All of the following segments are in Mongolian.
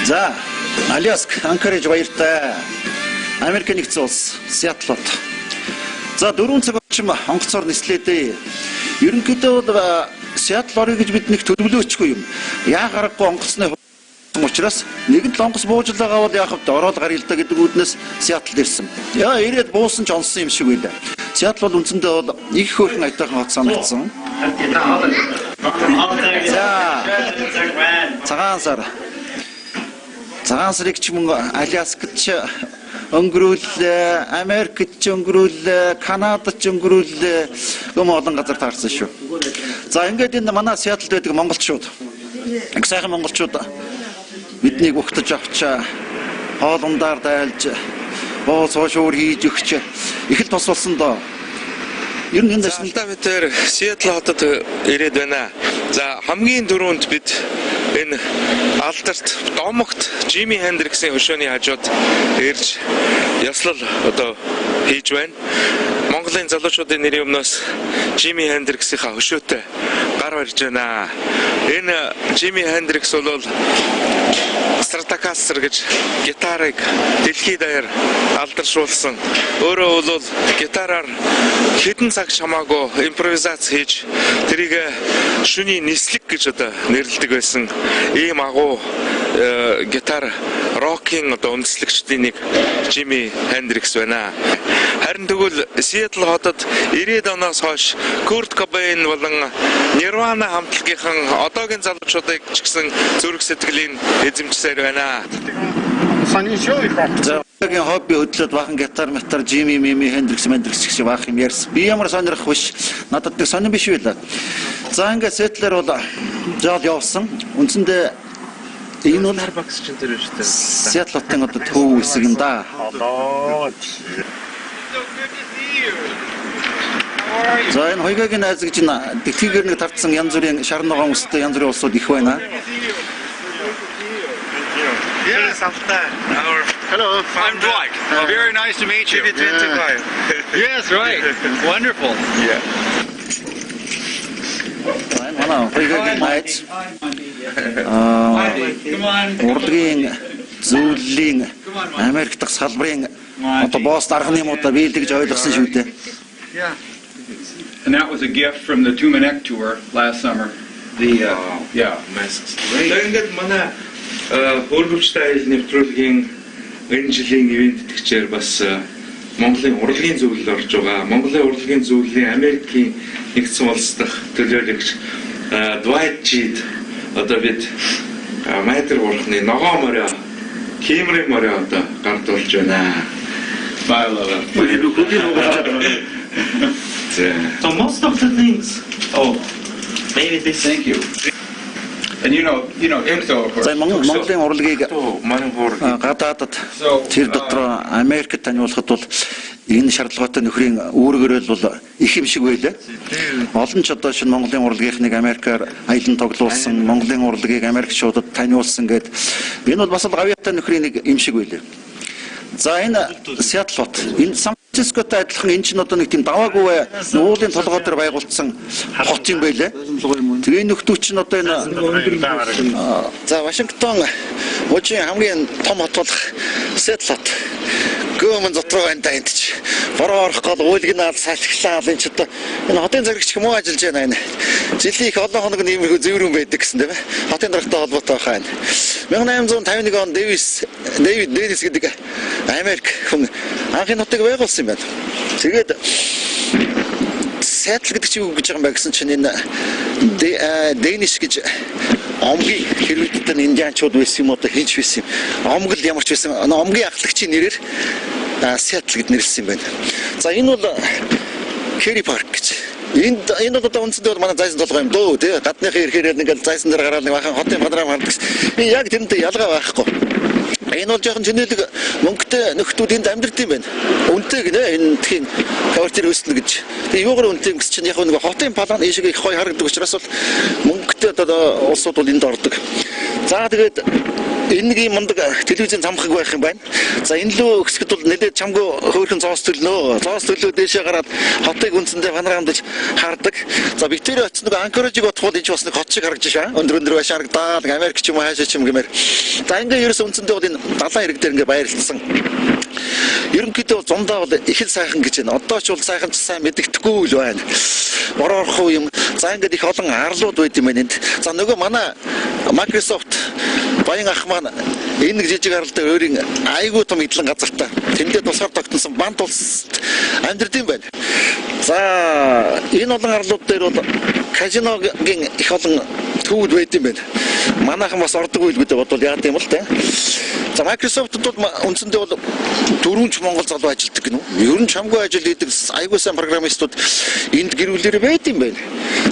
За, Аляск, Анкоридж баяртай. Америк нэгдсэн улс, Сиэтлд. За, 4 цаг орчим онгоцоор нислээдээ. Ерөнхийдөө бол Сиэтл орё гэж бид нэг төлөвлөөчгүй юм. Яа гарахгүй онгоцны учраас нэгэн л онгоц бууж байгаа бол яах вэ? Ороод гаръя л да гэдэг үүднээс Сиэтлд ирсэн. Яа, ирээд буусан ч онсон юм шиг байлаа. Сиэтл бол үндсэндээ бол их хөөрхөн аятайхан хот санагдсан. За, цагаан сарыг ч мөн Аляскад ч өнгөрүүлээ, Америкт ч өнгөрүүлээ, Канадад ч өнгөрүүлээ, олон газар таарсан шүү. За ингээд энэ манай Сиэтлд байдаг монголчууд, их сайхан монголчууд биднийг ухтаж авч, хоолундаар дайлж, боо цоошуур хийж өгч их л тус болсон доо. Ер нь энэ дэшнэлдээ бид Сиэтл хотод ирээд байна. За хамгийн дөрөнд бид энэ алдарт домогт Жими Хендриксийн хөшөөний хажууд ирж ёслол одоо хийж байна. Монголын залуучуудын нэрийн өмнөөс Жими Хендриксийнхаа хөшөөтэй гар барьж байна. Энэ Жими Хендрикс бол Stratocaster гэж гитарыг дэлхийд даяар алдаршуулсан. Өөрөө бол гитараар хэдэн цаг шамаагүй импровизац хийж тэрийг шүний нислэг гэж одоо нэрлэдэг байсан. Ийм агуу гитар рокийн одоо үндэслэгчдийн нэг Жими Хендрикс байна. Харин тэгвэл Сиэтл хотод 90-ад оноос хойш Курт Кобейн болон Нирвана хамтлагийнхан одоогийн залуучуудыг ч гэсэн зүрх сэтгэлийн эзэмшсээр байна. Загийн хобби хөдлөд бахан гитар метар Жими Хендрикс гэж баах юм ярьсан. Би ямар сонирх биш. Надад нэг сонирн биш байлаа. За ингээд Сиэтлэр бол жол явсан. Үндсэндээ энэ бол Starbucks ч энэ шүү дээ. Сиэтлотын одоо төв хэсэг юм да. За энэ хоёгагийн найз гэж дэлхийгээр нэг тавцсан янз бүрийн шарн ногоон өстэй янз бүрийн улсууд их байна. Hello, I'm Dwight. Very nice to meet you. Yes, right. Wonderful. Yeah. Манай хоёгагийн найз урлагийн зөвлөлийн Америк дахь салбарын одоо босс дарганы юмудаа биелдэж ойлгосон шүү дээ. Yeah. And that was a gift from the Tumanek tour last summer. The masks. Тэгээд манай хөргөвчтэй аял нэвтрүүлгийн энэ жилийн ивент тэгчээр бас Монголын урлагийн зөвлөл орж байгаа. Монголын урлагийн зөвлөлийн Америкийн нэгдсэн улс дахь төлөөлөгч Dwight G одоо бид Майтер бурхны ногоо морио, Кимри морио одоо гард болж байна. Баярлалаа. So most of the things. Oh, maybe this. Thank you. And you know, Ipto of course. За Монголын урлагийг манай хурд гадаадад тэр дотор Америкт таниулахад бол энэ шаардлагатай нөхрийн үүргээрэл бол их юм шиг байлаа. Олон ч одоо шинэ Монголын урлагийнхныг Америкаар аялан тоглуулсан, Монголын урлагийг Америкчуудад таниулсан гэдэг. Энэ бол бас л гавьяатай нөхрийн нэг юм шиг байлаа. За энэ Сиэтл хот, энэ Сан Францискотой адилхан энэ ч одоо нэг тийм даваагүй уулын толгой дээр байгуулсан хот юм байлаа. Тэгээ нөхдүүд ч одоо энэ за Вашингтон мужийн хамгийн том хот болох Сиэтл хот. Гүмэн дотроо энэ таянтч. Бороо орох гол уулгинаар салхилаа энэ ч одоо энэ хотын зэрэгч юм уу ажиллаж байна энэ. Жилийн их олон хоног нэмэрхүү зэврэн байдаг гэсэн тийм ээ. Хотын даргатай холбоотой байна. 1851 он Дэвид Дэвис гэдэг Америк хүн анхны хотыг байгуулсан юм байна. Тэгээд Сиэтл гэдэг чинь юу гэж байгаа юм бэ гэсэн чинь энэ Дэниш гэж омгийн хэрвээ энэ индианчууд байсан юм одоо хинч байсан юм. Омгол ямар ч байсан омгийн ахлагчийн нэрээр Сиэтл гэд нэрлсэн юм байна. За энэ бол Керри парк гэж. Энэ одоо үнэндээ бол манай зайсан толгой юм дөө тий. Гадныхын ирэхээр нэг зайсан дээр гараад нэг бахан хотын програм хардаг. Би яг тэрнтэй ялгаа байхгүй. Энэ бол жоохон чинэлэг мөнгөтэй нөхдүүд энд амьдардаг юм байна. Үнэтэй гинэ энэ тхийн квартир өснө гэж. Тэгээ юугаар үнэтэй гэсэн чинь яг нэг хотын план ийшээ их гоё харагддаг учраас бол мөнгөтэй одоо улсууд бол энд ордог. За тэгээд энэ нэг юм мундаг телевизэн замхаг байх юм байна. За энэ лөө өксөд бол нэлээд чамгүй хөөрхөн зоос төлнөө. Зоос төлөө дээшээ гараад хотыг үндсэндээ панорамдаж хардаг. За Виктори оц нэг Анкоражиг отход энэ ч бас нэг хот шиг харагдаж шаа. Өндөр байш харагдаад Америк ч юм уу хаашаа ч юм гэмээр. За ингээ ерөөс үндсэндээ бол энэ далайн ирэг дээр ингээ баярлсан. Ерөнхийдөө зундаа бол их л сайхан гэж байна. Одоо ч бол сайхан ч сайн мэддэхгүй л байна. Бороорох юм. За ингээд их олон арлууд байд юм байна энд. За нөгөө манай Microsoft баян ах маань энэ нэг жижиг арал дээр өөрийн айгүй том эдлэн газартаа тэндээ тусгаар тогтносон бант улсад амьдардаг юм байна. За энэ олон арлууд дээр бол казиногийн их олон төвд байд юм байна. Манайхан бас ордог үйлгүүдээ бодвол яагаад юм бол тэ. За Microsoft-д үндсэндээ бол дөрвөн Монгол залуу ажилладаг гэнэ үү? Ер нь чамгүй ажил хийдэг айгүй сайн программистууд энд гэрүүлээрээ байд юм байна.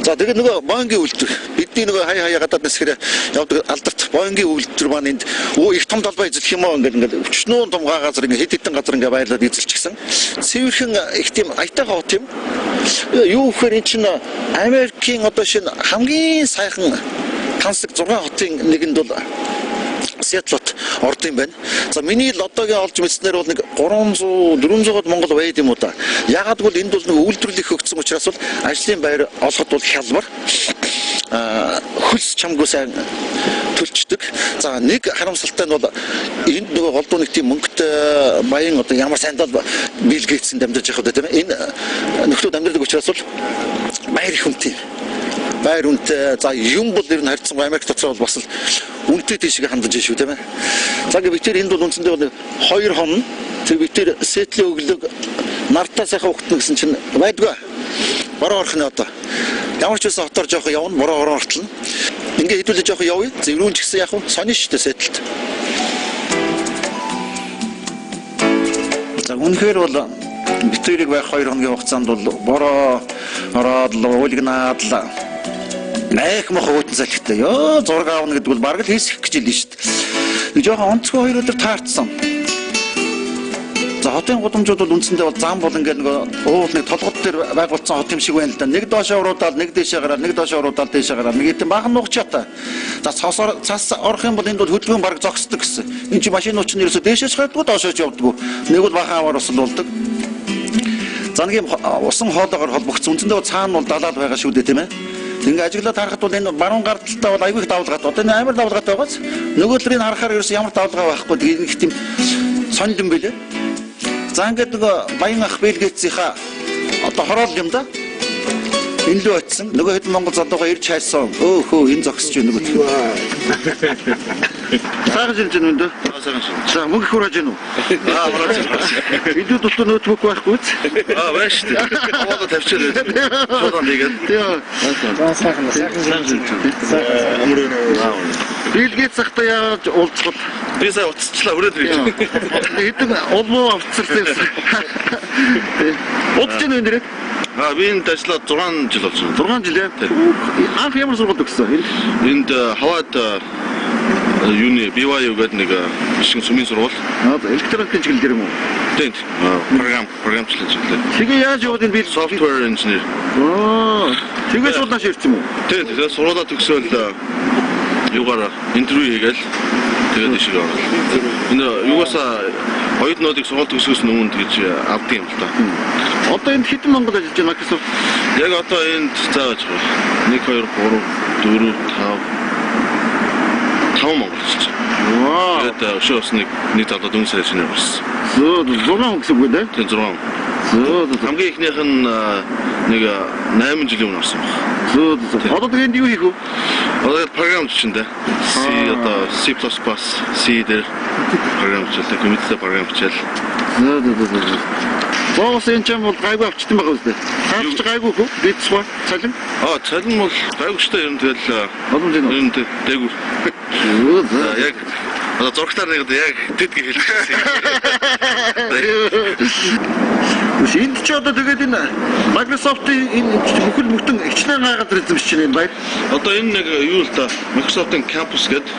За тэгээд нөгөө Боингийн үйлдвэр бидний нөгөө хаяа гадаад нэсгэрээ явдаг алдарт Боингийн үйлдвэр маань энд их том талбай эзлэх юм аа ингээд өчнөө том газар ингээд хэд хэдэн газар ингээд байлаад эзэлчихсэн. Цэвэрхэн их тийм аятайгаа хот юм. Юу гэхээр эн чинь Америкийн одоо шинэ хамгийн сайхан тансаг 6 хотын нэгэнд бол Сиэтлот орд юм байна. За миний л одоогийн олж мэдснээр бол нэг 300-400-д Монгол байд юм уу та. Ягаад гэвэл энд бол нэг үйлдвэрлэх хөгжсөн учраас бол ажлын байр олоход бол хялбар. Хөлс чамгүй сайн төлчдөг. За нэг харамсалтай нь бол энд нөгөө голдуу нэг тийм мөнгөтэй баян одоо ямар сайндал Билл Гейтсэнд амьдарч явах гэдэг тийм энэ нөхдүүд амьдардаг учраас бол баяр их үнэтэй. Баяр үнэтэй. За юм бол ер нь харьцсан Америк дотор бол бас л үнэтэй тийшээ хандаж шүү тийм ээ. За ингээд бид энд бол үндсэндээ бол 2 хон тэг бид сэтлийн өглөг нартаа сайхан ухтна гэсэн чинь байдгүй. Бороо орох нь одоо. Ямар ч байсан хотоор жоох явна, бороо орон ортолно. Ингээ хэдүүлээ жоох явъя. Зэврүүн ч гэсэн яг нь сони штэ сэтэлт. За үнэхээр бол битэрийг байх 2 хоногийн хугацаанд бол бороо ороод уулгнаад л найх мох хөтөн салхитай. Ёо зураг аавна гэдэг бол бараг л хийсэх гэж хэлнэ шүү дээ. Жохон онцгой 2 өдөр таарцсан. За хотын гудамжууд бол үндсэндээ бол зам бол ингээд нэг уул нэг толгод дээр байгуулсан хот юм шиг байна л да. Нэг доошоо уруудаад, нэг дээшээ гараад, нэг доошоо уруудаад дээшээ гараад. Нэг тийм баахан нугчаатай. За цас орох юм бол энд бол хөдөлгөөн бараг зогсдог гэсэн. Энд чи машинууд ч нэрсээ дээшээс гадгүй доошооч явдаггүй. Нэг бол баахан аваар усал болдог. За нэг юм усан хоолоогоор холбогдсон. Үндсэндээ бол цаана бол далаад байгаа шүү дээ тийм ээ. Ингээ ажиглаад харахад бол энэ баруун гарталтаа бол айгүй их давлгаат. Одоо энэ амар давлгаатай байгаач. Нөгөө талыг харахаар ерөөс ямар давлгаа байхгүй. Тэгээд их тийм сонир юм байлээ. За ингээд нөгөө баян ах Билл Гейтсийнхаа одоо хороол юм да. Энэ лөө очсон. Нөгөө хэд Монгол залуугаа ирж хайсан. Өөхөө энэ зогсож байна нөгөө. Сагж ирж байна үндэ. За мөнгө хурааж гэнэ үү? Хурааж байна. Идүү дотор ноутбук байхгүй үз? Байна шүү дээ. Аваад тавьчихлаа. Шууд нэгээд. За сайхан. Билл Гейтс ахтай яаж уулзах? Би сая уцчлаа өрөөд ирж. Хэдэн улмуу авцсан. Удаж гэнэ энэ. Би энд ажиллаад 6 жил болж байна. 6 жил яа. Анх ямар сургууль төгссөн? Энд Хаваад юуны BYU гэдэг нэг бишин сүмийн сургууль. Электроникийн чиглэл юм уу? Тийм. Програмчлал чиглэл. Тэгээ яаж яваад энэ би software engineer. Тэгээ суулнаш ирсэн юм уу? Тийм. Тэгээ сургуулаа төгсөөл юугаар интервью хийгээл тэгээд ишиг орол. Энэ юугасаа хоёрнуудыг сургууль төгсгөөс өмнө гэж авдаг юм л да. Одоо энд хэдэн Монгол ажиллаж байна Microsoft? Яг одоо энд зааж байгаа. 1 2 3 4 5 Монгол ажиллаж байна. Вау. Тэгээд өшөөс нэг залуу дүнсээр шинээр болсон. Зөө 6 гэсэн үг үү? Тийм 6. Зөө хамгийн ихнийх нь нэг 8 жилийн өмнө орсон баг. Зөө. Одоо тэгээд юу хийх вэ? Одоо програмч чинь дээ. C++, C дээр програмчлалтай, компьютер програмчлал. Зөө. Боос энэ ч юм бол гайгүй авчтсан байгаа үстэй. Хаач гайгүй хөө? Битсва цалин? Цалин бол гайгүй шүү дээ. Ер нь тэгэл олон зэн. Ер нь дээгүүр. Яг одоо зургатаар нэг яг тэдгийг хэлчихсэн. Энд ч одоо тэгээд энэ Microsoft-ийн энэ бүхэл бүтэн ихчлэн газар эзэмшиж байна байр. Одоо энэ нэг юу л да Microsoft-ийн campus гэдэг.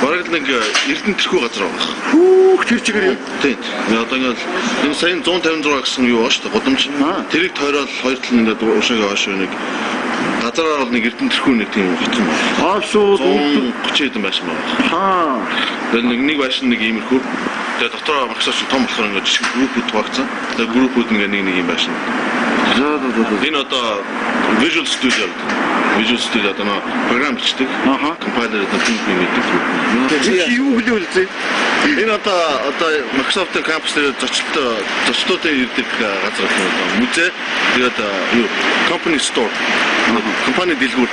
Бараг нэг Эрдэнэ тэрхүү газар байгаа. Хүүх тэр чигээр юу? Тийм. Одоо ингээд энэ сая 156 гэсэн юу ба шүү дээ. Гудамж. Тэрийг тойроод хоёр талын ингээд уушаагаа хойш нэг газараар бол нэг эрдэнэ тэрхүү нэг тийм хөтөн. Аашууд 130 хэдэн байшин байна. хаа. Тэгээд нэг байшин нэг иймэрхүү. Тэгээд дотороо Microsoft том болохоор ингээд жишг группүүд хуваагдсан. Тэгээд группүүд ингээд нэг юм байшин. Энэ одоо Visual Studio. Visual Studio одоо програм бичдэг. Компайлер одоо тийм гэдэг групп. Юу хэлүүлсэн? Энэ одоо Microsoft-ийн кампус дээр зочдуудын ирдэг газар байна. Музей тэгээд юу company store. Компани дэлгүүр.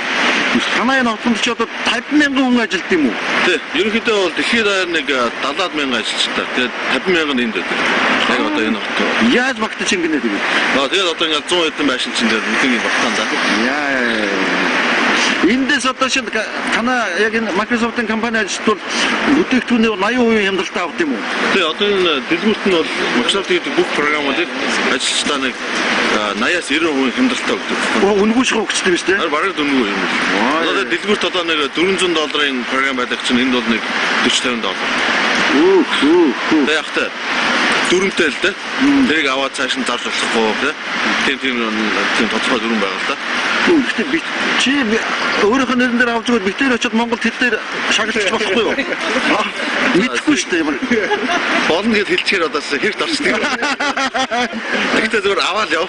Танай нотонд ч одоо 50,000 хүн ажилт юм уу? Тэг. Ерөнхийдөө бол дэлхийд нэг 70,000 ажилчтай. Тэгээд 50,000 энд байдаг. Яг одоо энэ хот. Яаж багтаж ингэнэ тэгээд? Тэгээд одоо ингээд 100 хэдэн байшин чинь дээр нэг юм багтаан за. Эндээс одоо шинэ танаа яг энэ Microsoft-ын компани ажилтнууд бүтээгдэхүүний 80% хямдалтай авт юм уу? Тэг. Одоо энэ дэлгүүрт нь бол Microsoft гэдэг бүх програмуудыг ажилчдаа нэг 80-аас 90% хямдалтай өгдөг. Үнгүй шиг өгчтэй биз дээ? Бараг дүнгүй юм. Одоо дэлгүүрт одоо нэг $400 програм байдаг чинь энд бол нэг $40-50. Яг та дүрмтэй л дээ. Тэрийг аваад цааш нь зарж болохгүй тийм тодорхой дүрм байгаа л да. Гэхдээ би чи өөрийнх нь нэрэн дээр авч өгөөд битээр очиод Монголд хэл дээр шагналж болохгүй юу? Мэдхгүй шүү дээ юм. Болно гэж хэлчихээр одоо хэрэг орчдөг. Тэгтээ зүгээр аваад яв.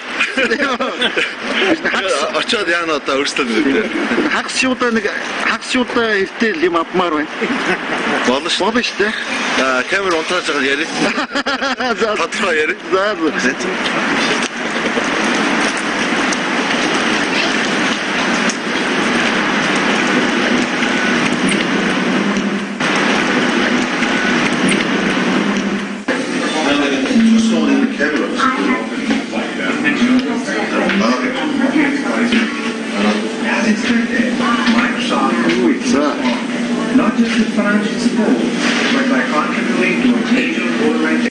Очоод яана одоо өөрсдөө нэг хагас шуудаа эртэл юм авмаар байна. Болно шүү дээ. Камер унтрааж байгаа яри. Тодорхой яри. Not just with financial support, but by contributing to a major modernization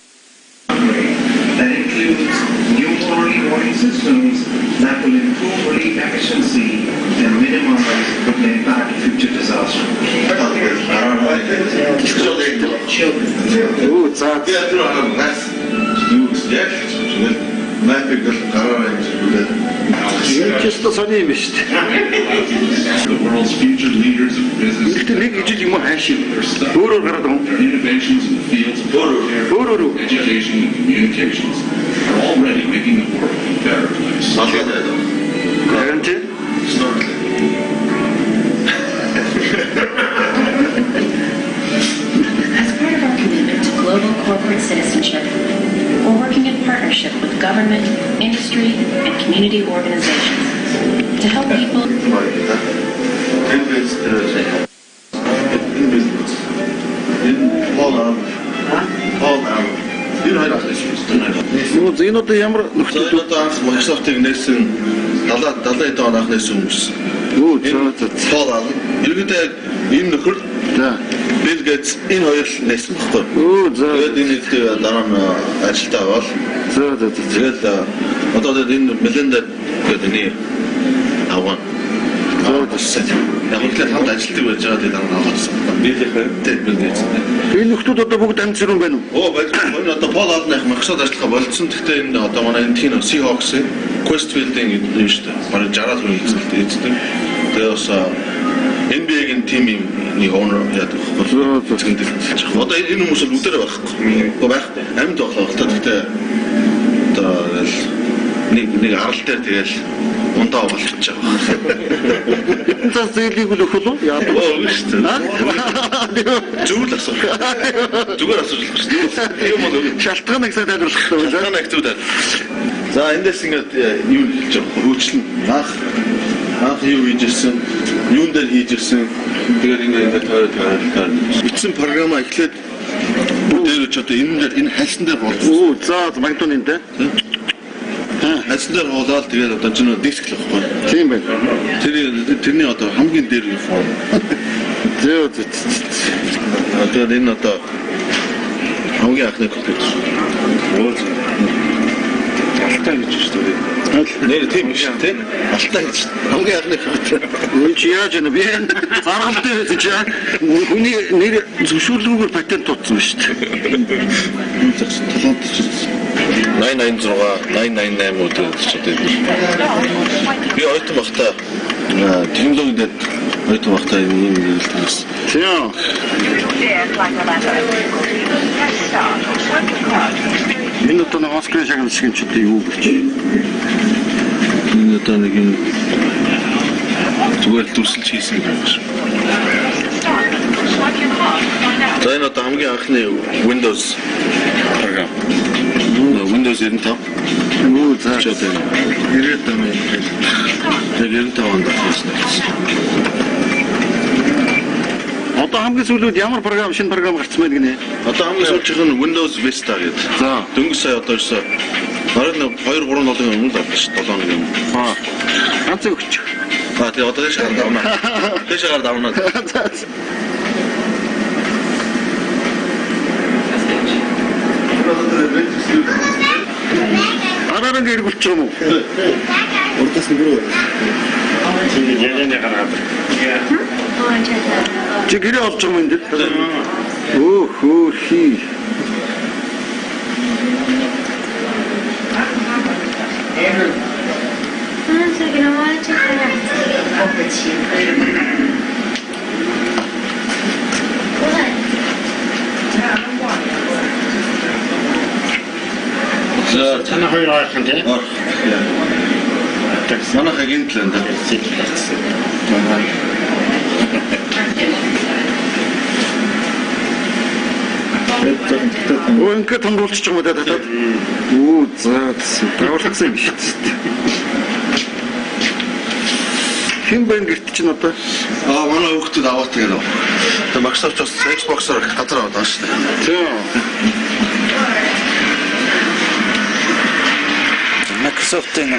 upgrade that includes new early warning systems that will improve relief efficiency and minimize the impact of future disasters. Чисто сони юм шүү дээ. The world's future leaders of business Нэг ижил юм хайшин. Өөрөө гараад юм. innovations in the fields of healthcare, education, and communications are already making the world a better place. Guarantee? As part of our commitment to global corporate citizenship, we're working in partnership with government, industry, and community organizations to help people. Энэ одоо ямар нөхцөл одоо анх Microsoft-ыг нээсэн 70 хэдэн он анх нээсэн хүмүүс. Пол Аллен. Ерөнхийдөө энэ нөхөр Bill Gates энэ хоёр нээсэн баггүй. Тэгээд энэ нэг дараа нь ажилтаа бол. Тэгээд одоо энэ Melinda гэдэг нэг аваа. Яг л хамт ажилтдаг байж байгаа гэдэг нь аваадсан. Bill Gates. энэ нөхдүүд одоо бүгд амт зэрүүн байна уу? Байж байна. Одоо Пол Аллен Microsoft ажиллахаа болцсон. Гэхдээ энэ одоо манай энэ тийм Seahawks Questfield-ийн юм шүү дээ. Бараг 60 хүн эзэлдэг. Тэгээд бас NBA-гийн тимийн нэг owner яадаг бол згэндэлж. Одоо энэ хүмүүс л бүгдээрээ байхгүй. Байх амьд болох та гэхдээ одоо нэг арал дээр тэгэл ундаа болчихж байгаа. Хэдэн цаас зээлийг л өгөх үү? Яадаг шүү дээ. Зүгээр л асуух. Зүгээр асууж л шүү дээ. Юм уу? Шалтгаан нэг сайн тайлбарлах хэрэгтэй байна. Шалтгаан нэг зүйл. За эндээс ингээд юу хэлж байгаа хөөчлөн анх юу хийж ирсэн, юун дээр хийж ирсэн. Тэгээд ингээд тойроод бичсэн програмаа эхлээд дээр ч одоо энэ дээр энэ хайсан дээр болчихсон. За магадгүй энэ дээ. Хайсан дээр болоод тэгээд одоо ч нөө диск л баггүй. Тийм байна. Тэрний одоо хамгийн дээр юм форм. Тэгээд энэ одоо хамгийн анхны компьютер. Алтай гэж шүү дээ. Нэр тийм биш тий. Алтай гэж. Хамгийн анхны хэлбэр. Үн чи яаж яана би заргалтай байсан чи хүний нэр зөвшөөрлгүйгээр патент тутсан ба шүү дээ. 886 888 өдөр ч одоо би ойтон багтаа технологиуд ойтон багтаа юм хэлдэгс. Тийм. Энэ одоо нэг Оскар шагнал шиг ч одоо юу гэж. Энэ одоо нэг юм зүгээр дүрсэлж хийсэн юм байна шүү. За энэ одоо хамгийн анхны Windows програм. Windows 95. Юу за. 90 онд хийсэн. Одоо хамгийн сүүлд ямар програм шинэ програм гарсан байна гинэ? Одоо хамгийн сүүлчийнх нь Windows Vista гэдэг. За. Дөнгөж сая одоо ерөөсө бараг 2-3 7 өмнө л авсан шүү. 7 нэг юм. Ганц өгч. Тэгээ одоо дэше гараад авна. Дэше гараад авна. Араараа гэргүүлчих юм уу? Урдаас нэг рүү. Чи гэрээ олж байгаа юм энэ. Оо хөөхи. За Танай хоёр ойрхон тий. Манайхаа гинтлэн даа. Оо ингээд тонгуулчих юм да татаад. Оо за таварлагдсан юм шүү дээ. Хэн бэ гэрт чинь одоо? Манай хүүхдүүд аваад тэгээд. Тэгээ Microsoft ч бас Xbox-оор газар аваад байгаа шүү дээ. Тийм. Microsoft-ийн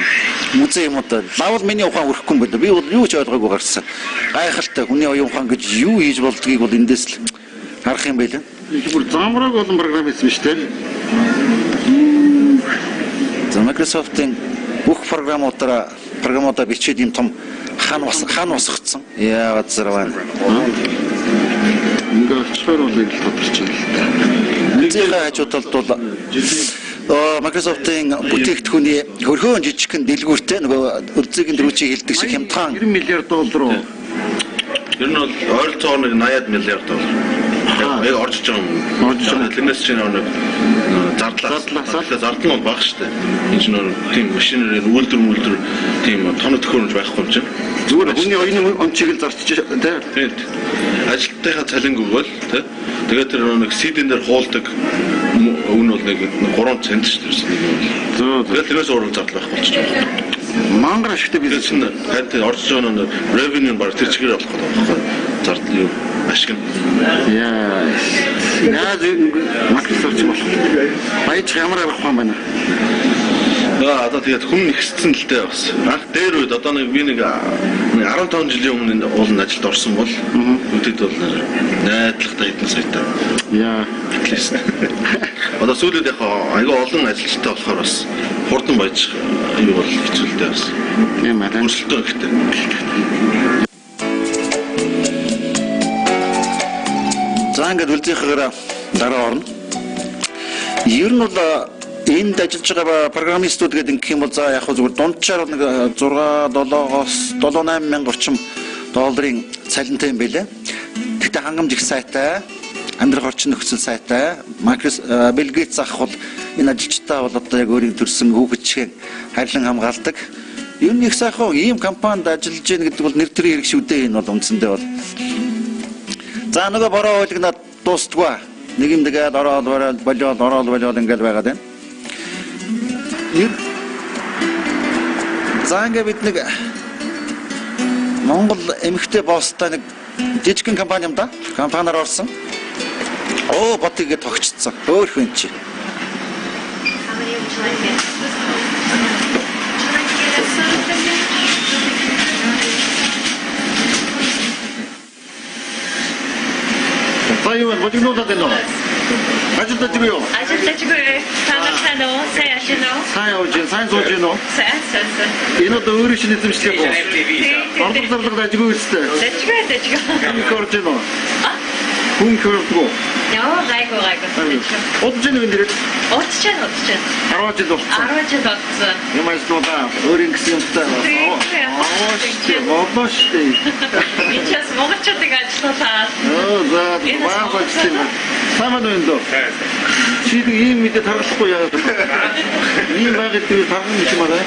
музей юм одоо лавл миний ухаан өрөхгүй юм байна. Би бол юу ч ойлгоогүй гарсан. Гайхалтай хүний оюун ухаан гэж юу хийж болдгийг бол эндээс л харах юм байлаа. Зүгээр замбраг болон програм хийсэн биз дээ. За Microsoft-ийн бүх програмуудаа бичээд юм том хан усгацсан. Яагаад зэрвэн. Ингээд очихоор бол их тодорч байна. Музейгаа хажуудалд бол Microsoft-ийн бүтээгдэхүүний хөрхөн жижигхэн дэлгүүртэй нөгөө үрзгийн дөрвчийг хэлдэг шиг хямдхан $90 миллиард. Ер нь бол ойролцоогоор нэг $80 миллиард. Яг орж иж байгаа юм. Тэрнээс чинь нэг зардал нь бага шүү дээ. Энэ чинь тийм машинаар үйлдвэр тийм тоног төхөөрөмж байхгүй юм чинь. Зүгээр хүний оюуны онцгийг л зарчиж тийм. Ажилтныхаа цалин өгөөл тий. Тэгээд тэр нэг CD-н дээр хуулдаг үн бол нэг 3 цент шүү дээ. Тэгээд тэрээс уран зардал байхгүй болчих жоо. Мангар ашигтай бизнес нь харин орж байгаа нь revenue баг тэр чигээр болох гэдэг байна. Зардал юу ашиг нь. Яа. Microsoft ч болох. Баяж ямар арга ухаан байна. Одоо тэгээд хүн ихссэн л дээ бас. Анх дээр үед одоо нэг би нэг 15 жилийн өмнө уулын ажилд орсон бол үдэд бол найдлагатай хэдэн саятай. Яа. Одоо сүүлд яг айгүй олон ажилчтай болохоор бас хурдан байж юу бол хэцүүлтэй бас. Тийм аа. Өрсөлдөөн ихтэй. За ингээд үлзийнхээрээ дараа орно. Ер нь бол энд ажиллаж байгаа программистууд гэдэг ингэх юм бол за яг зүгээр дунджаар нэг 6-7-8 мянга орчим долларын цалинтай юм байлаа. Тэгтээ хангамж их сайтай, амьдрах орчин нөхцөл сайтай. Bill Gates ах бол энэ ажилчдаа бол одоо яг өөрийн төрсэн хүүхэдчгэн харьлан хамгаалдаг. Ер нь их сайхан ийм компанид ажиллаж гин гэдэг бол нэр төрийн хэрэг шүү дээ энэ бол үндсэндээ бол. За нөгөө бороо ойлгнаад дуустгүй. Нэг юм дэгээд ороод болоод ингээл байгаад байна. За ингээд бид нэг Монгол эмэгтэй босстай нэг жижигхэн компани юм да. Компаниар орсон. Оо ботыг тогтцсон. Хөөхөн чи. Та юу бодигнуудад байна уу? 아직도 아직도 반갑다노 사야시노 사요 산소지노 사야사사 이노도 어르신 эзэмшлэхүү. Орлого зарлага ажгүй үстэй. дэчгээ Коржино. Хүн körдгөө. яа гайго Удаж нэг нэр 어쩌죠 10 жил болсон. 10 жил болсон Ямаас нуудаа өөрийн гэсэн юмтай. Болооштэ. сейчас монголчуудыг ажиллуулаад За баагач юм. Самаа нүндөө. Чи ийм мэдээ тархахгүй яа. Ийм байгаад тэр тархан юм шиг байна.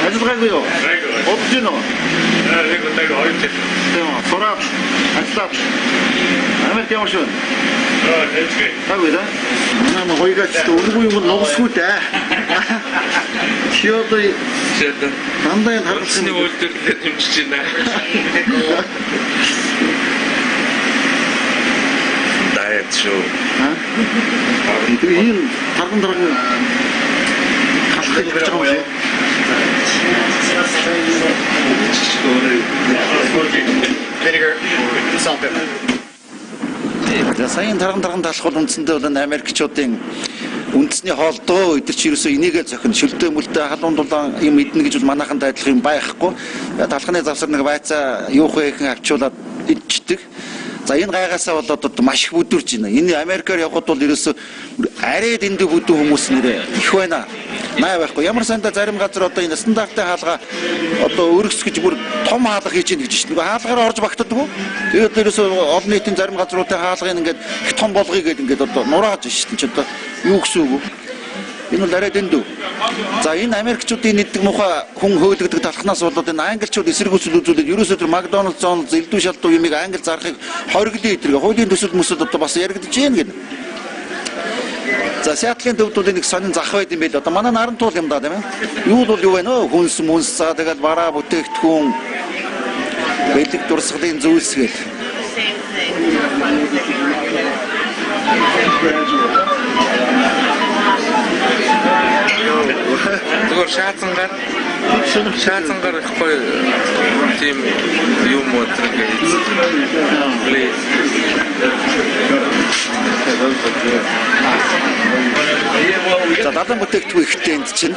Ажиллагаагүй юу? Удаж нөө. нэг удаа хоёр жил. Сураад ажиллаад Америк явсан. Дэчгээ. Тавида. Намаа хоёраач өргөө юм ногсгүй дээ. Чиодой дандаа энэ харсан Сны үйлдвэрлэлээр хэмжиж байна. Дайет шүү. Тэр ийм тарган халахыг хийж байгаа юм шиг. Vinegar, salt, pepper. За саяын тарган талах бол үндсэндээ бол Америкчуудын үндэсний хоолдоо өдөр чи ерөөсөө энийгээ зохино шөлтөө мөлтөө халуун дулаан юм идэнэ гэж бол манайханд адилах юм байхгүй. Талхны завсар нэг байцаа юухайхан авчуулаад идчихдэг. За энэ гайгасаа бол одоо маш их бүдүрж байна. Энэ Америкаар явхад бол ерөөсөө арай дэндүү бүдүү хүмүүс нэр их байна. Наа байхгүй. Ямар санда зарим газар одоо энэ стандартын хаалга одоо өргөсгөж бүр том хаалга хийж ийн гэж чинь. Хаалгаараа орж багтдаг. Тэгээд ерөөсөө олон нийтийн зарим газруудын хаалгыг ингээд их том болгоё гэдэг ингээд одоо нурааж шин ч одоо юу гэсэн үг вэ? Энэ бол арай дэндүү. За энэ Америкчуудын нэгдэг муха хүн хөөлөгдөг талхнаас болоод энэ англичууд эсэргүүцэл үзүүлээд ерөөсөө тэр Макдоналдс зоон зэлдүү шалдуу юмыг англи зарахыг хориглоо идэрэг. Хуулийн төсөл мөсөд одоо бас яригдж байна гэдэг. За Сиэтлын төвд бол нэг сонин зах байд юм байл. Одоо манай наран туул юм да тийм ээ. Юу бол юу вэ нөө хүнс мүнс за тэгээд бараа бүтээгдэхүүн бэлэг дурсгалын зүйлсгээд. Тэгвэл шаацангаар ихгүй тийм юм уу гэдэг. За дадан бүтээгдэхүүн ихтэй энд чинь.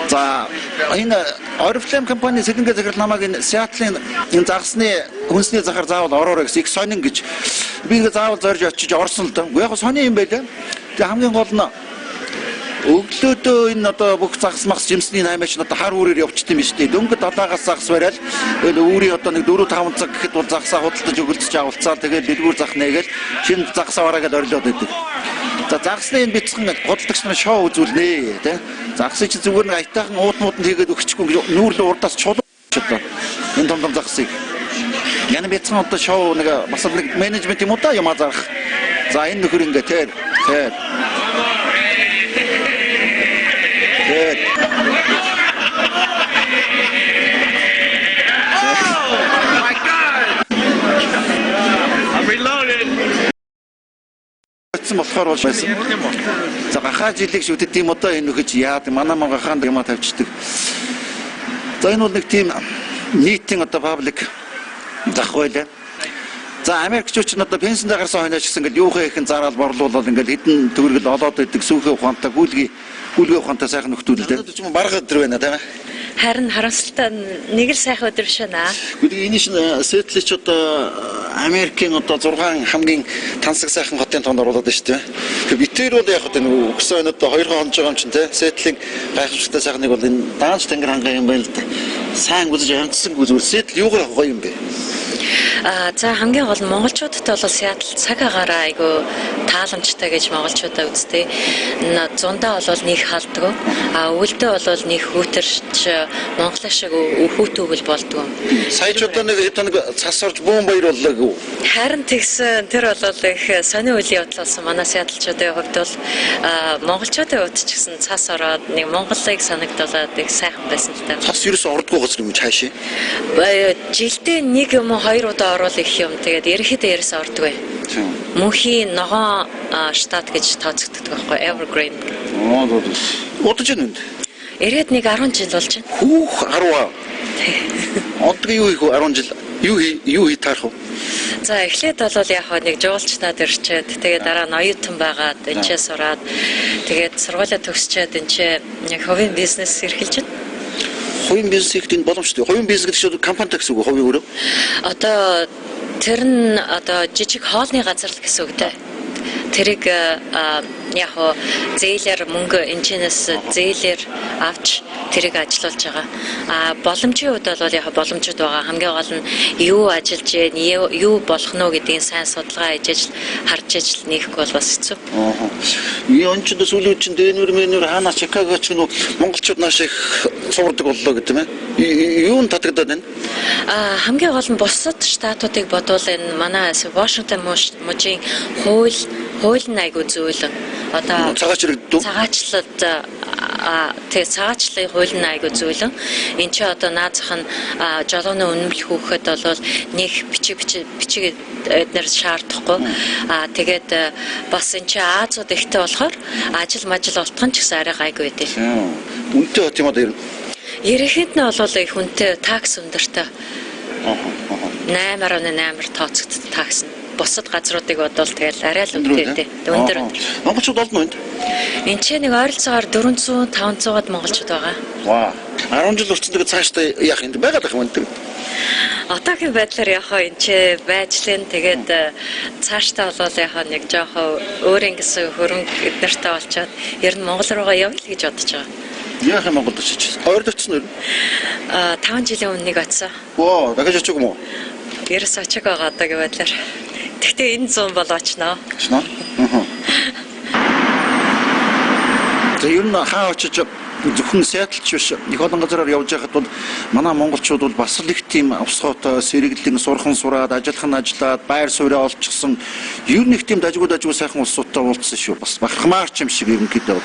За энэ Oriflame компани Сэлэнгэ захирал намайг энэ Сиэтлын энэ загсны хүнсний захаар заавал ороорой гэсэн их сонин гэж би ингээ заавал зорж очиж орсон л да. Яг сони юм байлаа. Тэгээ хамгийн гол нь өглөөдөө энэ одоо бүх загас махс жимсний 8-аач одоо хар үрээр явчихсан юм биш үү? Дөнгөд далаагаас загас барайл өөрийн одоо нэг 4-5 цаг гэхэд бол загасаа худалдаж өгөлдөж авалцаа тэгээд дэлгүүр зах нээгээл шинэ загасаа бараагаад орилоод байдаг. За загасны энэ бицхэн гудалдагч нар шоу үзүүлнэ тий. Загасыг чи зүгээр нэг аятайхан уутнууд нь хийгээд өгчихгүй нүүрлээ урдаас чулуу одоо энэ том загасыг. Яна бицхэн одоо шоу нэг бас нэг менежмент юм уу та юм азарах. За энэ нөхөр ингээ тэр My God! I'm reloaded. болохоор бол байсан. За гахаа жилиг шүтдэг юм одоо энэ нөхөж яад манай гахаанд юм тавьчихдаг. За энэ бол нэг тийм нийтийн одоо паблик зах байлаа. За Америкчууд ч одоо пенсэндээ гарсан хойноос гэсэн ингээд юухаа ихэн зараал борлуулаад ингээд хэдэн төгрөгөл олоод байдаг сүүхээ ухаантай гүйлгээ ухаантай сайхан нөхдүүлдэг. Одоо ч юм барах өдөр байна тийм ээ. харин харамсалтай нэг л сайхан өдөр биш байна. Гэхдээ энэ шин Сиэтлч одоо Америкийн одоо 6 хамгийн тансаг сайхан хотын тоонд оруулаад байна шүү дээ. Тэгэхээр битээр бол яг одоо нэг өгсөн өнөдөө 2 хоног байгаа юм чинь тийм Сиэтлийн гайхамшигтай сайхныг бол энэ даанч тэнгэр хангаа юм байна л да. Сайн үзэж амтсангүй зүгээр Сиэтл юугаар гоё юм бэ? За хамгийн гол нь монголчуудад бол Сиэтл цаг агаараа айгу тааламжтай гэж монголчуудаа үздэг. Зундаа бол нэг халддаг. Өвөлдөө бол нэг хүүтэрч монголын шиг хүүтүүгэл болдгоо. Сая ч одоо нэг цас орж бүүн баяр боллоо. Харин тэгсэн тэр бол их сони үеийн явдал болсон. Манай Сиэтлчүүдийн хувьд бол монголчуудын хувьд ч гэсэн цас ороод нэг монголыг санагдуулаад их сайхан байсан л та. Цас ерөөс ордгоо гоц юм чаашаа. Жилдээ нэг юм 2 удаа оруулах их юм. Тэгээд ерөнхийдөө ерөөс ордог бай. Мөнхийн ногоон штат гэж тооцогддог байхгүй Evergreen. Удаж байна уу? Ирээд нэг 10 жил болж байна. Хүүх 10. Одгийн юу хийх вэ 10 жил? Юу хий таарах вэ? За эхлээд бол яг нэг жуулчнаад ирчээд тэгээд дараа нь оюутан байгаад энэчээ сураад тэгээд сургуулаа төгсчээд энэчээ яг хувийн бизнес эрхэлж байна. Хувийн бизнес их тийм боломжтой. Хувийн бизнес гэдэг чинь компанитай гэсэн үг хувийн өөрөө. Одоо тэр нь одоо жижиг хоолны газар л гэсэн үг дээ. Тэрийг яг зээлэр мөнгө энэчнээс зээлэр авч тэрийг ажилуулж байгаа. Боломжийн хувьд бол яг боломжууд байгаа. Хамгийн гол нь юу ажиллаж гэн, юу болох нь гэдгийг сайн судалгаа хийж харж ижил нэхгүй бол бас хэцүү. Яон ч сүүлийн чинь Денвер хаана Чикаго ч гэнэ монголчууд нааш их суурдаг боллоо гэдэг юм ээ. Юунд татагдаад байна? Хамгийн гол нь бусад штатуудыг бодвол энэ манай Вашингтон мужийн хууль нь айгүй зөөлөн. Одоо цагаачлалын хууль нь айгүй зөөлөн. Энд чи одоо наазах нь жолооны үнэмлэх хүүхэд бол нэг бичиг эднэр шаардахгүй. Тэгээд бас энэ чи Азууд ихтэй болохоор ажил олтхон ч гэсэн арай гайгүй байдээ. Үнэтэй бат юм аа дээр. Ерөнхийд нь бол их үнэтэй такс өндөртэй. 8.8 тооцогдсон такс нь. Бусад газруудыг бодвол тэгэл арай л үнэтэй. Өндөр. Монголчууд олно уу? Энд ч нэг ойролцоогоор 400-500-аад монголчууд байгаа. Ваа. 10 жил хүртэл тэгээд цаашдаа яах юм байгаад байх юм энэ. Одоогийн байдлаар яхаа энэ ч байжлын тэгээд цаашдаа бол яхаа нэг жоохон өөрийн гэсэн хөрөнгө эднэртэй болчоод ер нь Монгол руугаа явъя л гэж бодож байгаа. Яах юм Монголд очиж? Ойрд очсон уу? 5 жилийн өмнө нэг очсон. Воо, дахиж очих юм уу? Ерөөс очих байгаа одоогийн байдлаар. Гэхдээ энэ 100 бол очноо. Очноо? За ер нь хаа очиж зөвхөн Сиэтлч биш их олон газараар явж байхад бол манай монголчууд бол бас л их тийм авсгоотой сэргэлэн сурхан сураад ажиллаад байр сууриа олчихсон ер нь их тийм дажгүй сайхан улсуудтай уулзсан шүү бас бахархмаар ч юм шиг ерөнхийдөө.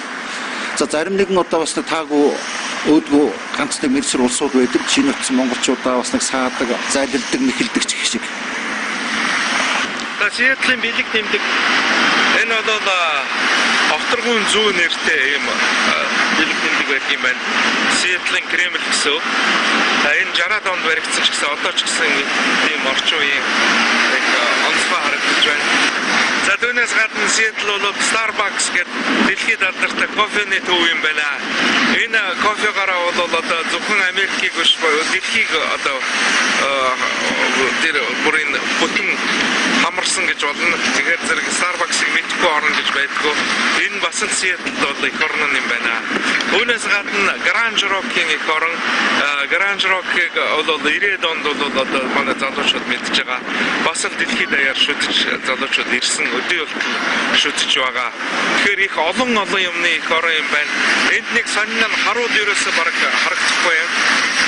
За зарим нэг нь одоо бас нэг таагүй өөдгөө ганц нэг мэрсэр улсууд байдаг. Чиний утсан монголчуудаа бас нэг саадаг, зайлддаг, мэхэлдэг ч гэх шиг. Сиэтлийн бэлэг тэмдэг энэ бол Авторгын зүүн нэртэй юм бэлэг тэмдэг байдаг юм байна. Сиэтлийн Кремль гэсэн. Энэ 60-аад онд баригдсан ч гэсэн одоо ч гэсэн тийм орчин үеийн нэг онцгой харагдаж байна. За түүнээс гадна Сиэтл бол Starbucks гэдэг дэлхийд алдартай кофений төв юм байна. Энэ кофегаараа бол одоо зөвхөн Америкийг биш дэлхийг одоо тэр бүрийн бүтэн хамарсан гэж болно. Тэгэхээр зэрэг Starbucks-ыг мэдхгүй орно гэж байдгүй. Энэ бас л Сиэтлд бол их орн юм байна. Түүнээс гадна Grand Rock-ийн их орн, Grand Rock-ыг бол 90-ад онд бол одоо манай залуучууд мэдж байгаа. Бас л дэлхийд даяар шүтж залуучууд ирсэн өдөө шүтж байгаа. Тэгэхээр их олон юмны их орн юм байна. Энд нэг сонин нь харууд ерөөсө бараг харагдахгүй юм.